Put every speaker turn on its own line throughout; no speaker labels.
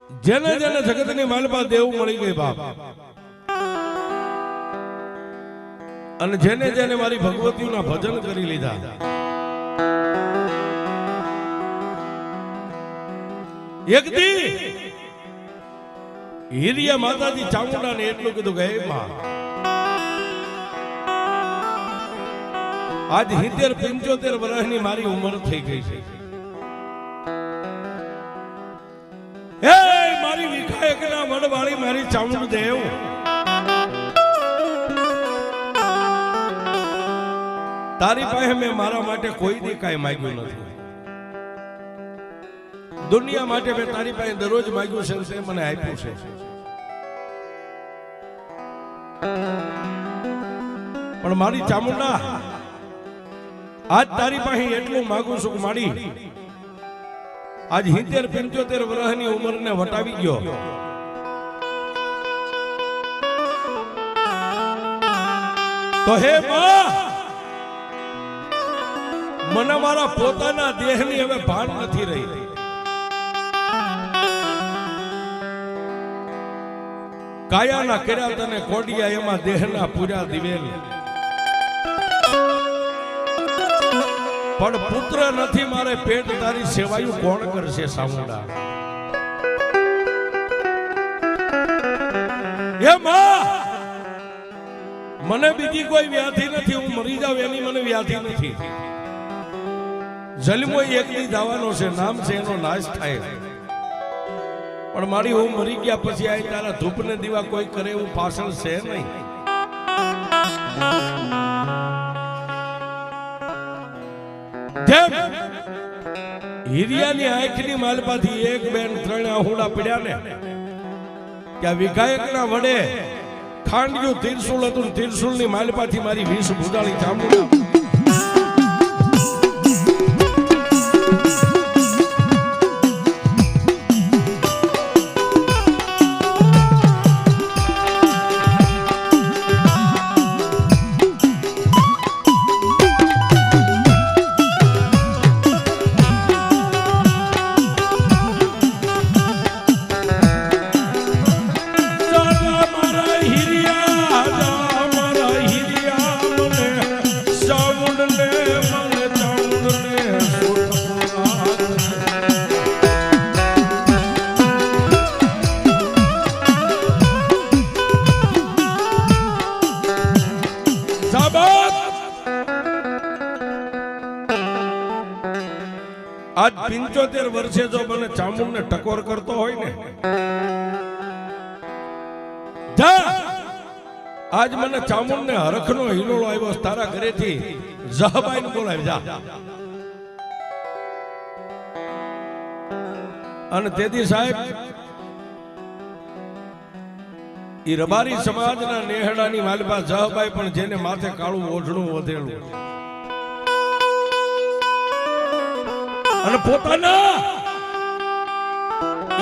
જેને જેને જગતની માલપા દેવ મળી ગઈ બાપ, અને જેને જેને મારી ભગવતીઓના ભજન કરી લીધા, એક દી હિરિયા માતાજી ચામુંડાને એટલું કીધું કે હે માં, આજ 70-75 વર્ષની મારી ઉંમર થઈ ગઈ છે, હે મારી વિખાયકના વડવાળી મારી ચામુંડ દેવ, તારી પાસે મેં મારા માટે કોઈ દી કાંઈ માંગ્યું નથી, દુનિયા માટે મેં તારી પાસે દરરોજ માંગ્યું છે, તે મને આપ્યું છે, પણ મારી ચામુંડા આજ તારી પાસે એટલું માંગુ છું કે મારી આજ 70-75 વર્ષની ઉંમરને વટાવી ગયો, તો હે માં, મને મારા પોતાના દેહની હવે ભાન નથી રહી, કાયાના કર્યા તને કોડિયા, એમાં દેહના પૂર્યા દિવેલ, પણ પુત્ર નથી મારે પેટ, તારી સેવાયું કોણ કરશે સામુંડા? હે માં, મને બીજી કોઈ વ્યાધિ નથી, હું મરી જાઉં એની મને વ્યાધિ નથી, જન્મો એક દી જવાનો છે, નામ છે એનો નાશ થાય, પણ મારી હું મરી ગયા પછી આ તારા ધૂપ ને દીવા કોઈ કરે એવું પાછળ છે નહીં, જેમ હિરિયાની આંખની માલપાથી 1, 2, 3 આહુડા પડ્યા ને, કે વિઘાયકના વડે ખાંડ્યું તિરસુલ હતું, તિરસુલની માલપાથી મારી 20 ભૂજાળી ચામુંડા આજ 75 વર્ષે જો મને ચામુંડને ટકોર કરતો હોય ને, આજ મને ચામુંડને હરખનો હિલોળો આવ્યો, તારા ઘરેથી જહબાઈને બોલાવી જા, અને તેથી સાહેબ ઈ રબારી સમાજના નેહડાની માલપા જહબાઈ, પણ જેને માથે કાળું ઓઢણું વધેલું અને પોતાના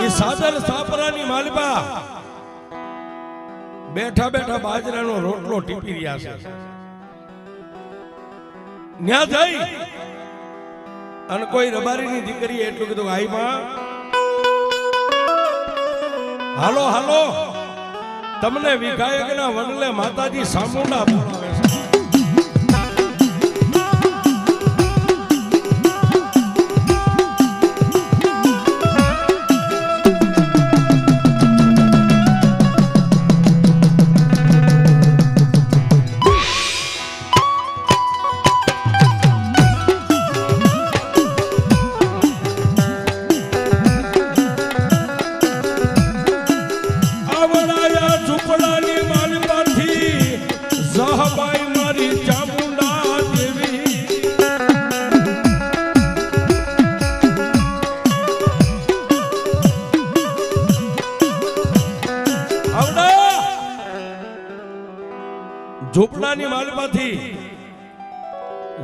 ઈ સાદર સાપરાની માલપા બેઠા બેઠા બાજરાનો રોટલો ટીપી રહ્યા છે, ન્યા જઈ અને કોઈ રબારીની દીકરી એટલું કીધું, આઈ માં, હાલો હાલો, તમને વિઘાયકના વડલે માતાજી ચામુંડા બોલાવે છે. ઝૂંપડાની માલમાંથી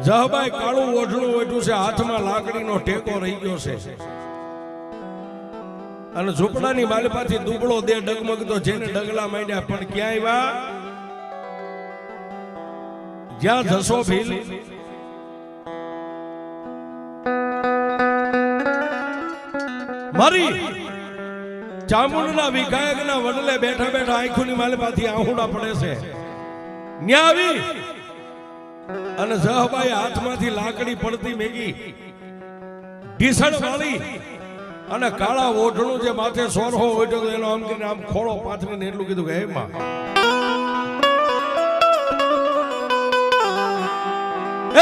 જહબાઈ કાળું ઓઢણું ઓઢ્યું છે, હાથમાં લાકડીનો ટેકો રહી ગયો છે, અને ઝૂંપડાની માલપાથી દુબળો દે ડગમગતો, જેને ડગલા માંડ્યા, પણ ક્યાં આવ્યા? જ્યાં જશો ભીલ મારી ચામુંડના વિઘાયકના વડલે બેઠા બેઠા આંખોની માલપાથી આહુડા પડે છે ન્યા આવી અને જહબાઈ હાથમાંથી લાકડી પડતી મેગી ઢીસણ વાળી અને કાળા ઓઢણું જે માથે સોરહો ઓઢ્યો એનો આમ કરીને આમ ખોળો પાથરીને એટલું કીધું કે હે માં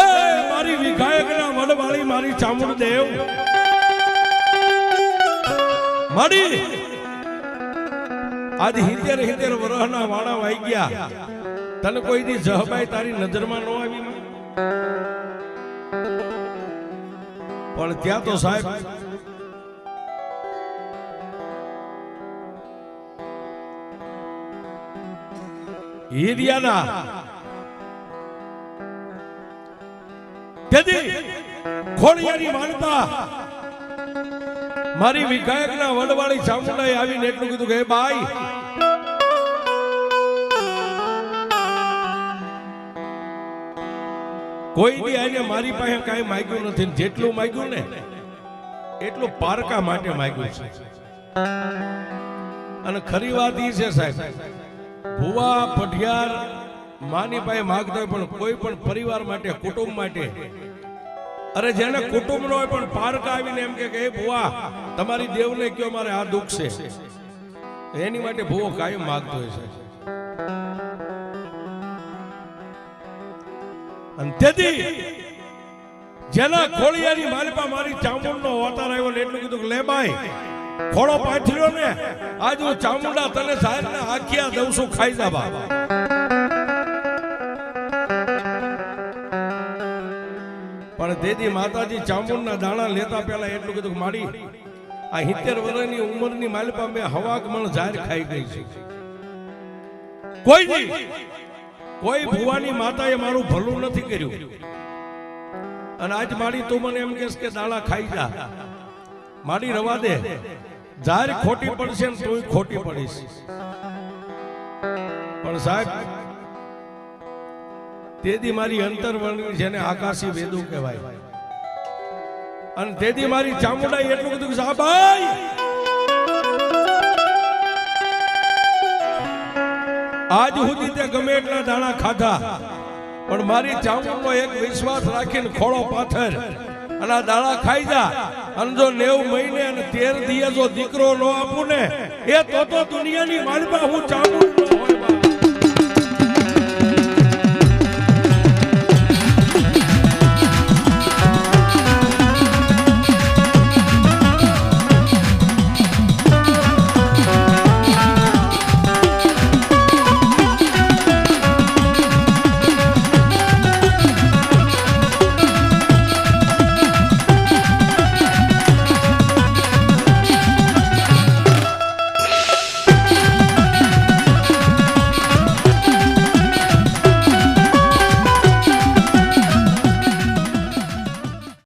એ મારી વિઘાયકના વડવાળી મારી ચામુંડ દેવ માડી આજ 70 વર્ષના વાણા વાઈ ગયા તને કોઈ દી જહબાઈ તારી નજરમાં ન આવી પણ ત્યાં તો સાહેબ હીરિયાના તેથી ખોડિયાની માનતા મારી વિઘાયકના વડવાળી ચામુંડાએ આવીને એટલું કીધું કે હે બાઈ કોઈ દી આને મારી પાસે કાંઈ માંગ્યું નથી જેટલું માંગ્યું ને એટલું પારકા માટે માંગ્યું છે અને ખરી વાત એ છે સાહેબ ભુવા પઢિયાર માની પાસે માંગતા હોય પણ કોઈ પણ પરિવાર માટે કુટુંબ માટે અરે જેને કુટુંબ નો હોય પણ પારકા આવીને એમ કે હે ભુવા તમારી દેવને કયો મારે આ દુઃખ છે એની માટે ભુવો કાયમ માંગતો હોય છે અને તેથી જેના ખોડિયાની માલપા મારી ચામુંડનો અવતાર આવ્યો ને એટલું કીધું કે લે બાઈ ખોળો પાથર્યો ને આજ હું ચામુંડા તને સાહેબને આખિયા દઉં છું ખાઈ જા બા પણ દેદી માતાજી ચામુંડના દાણા લેતા પહેલા એટલું કીધું કે મારી આ 70 વર્ષની ઉંમરની માલપા મેં હવાકમણ જાહેર ખાઈ ગઈ છે કોઈ ભુવાની માતાએ મારું ભલું નથી કર્યું અને આજ મારી તું મને એમ કહેશ કે દાણા ખાઈ જા મારી રવા દે જાહેર ખોટી પડશે ને તું ખોટી પડીશ પણ સાહેબ તેદી મારી અંતરવર્ણી જેને આકાશી વેદો કહેવાય અને તેદી મારી ચામુંડા એટલું કીધું કે સાહેબ આજ સુધી તે ગમે એટલા દાણા ખાધા પણ મારી ચામુંડનો એક વિશ્વાસ રાખીને ખોળો પાથર અને આ દાણા ખાઈ જા અને જો 90 મહિને અને 13 દિવસ જો દીકરો ન આપું ને એ તો દુનિયાની માલપા હું ચામુંડ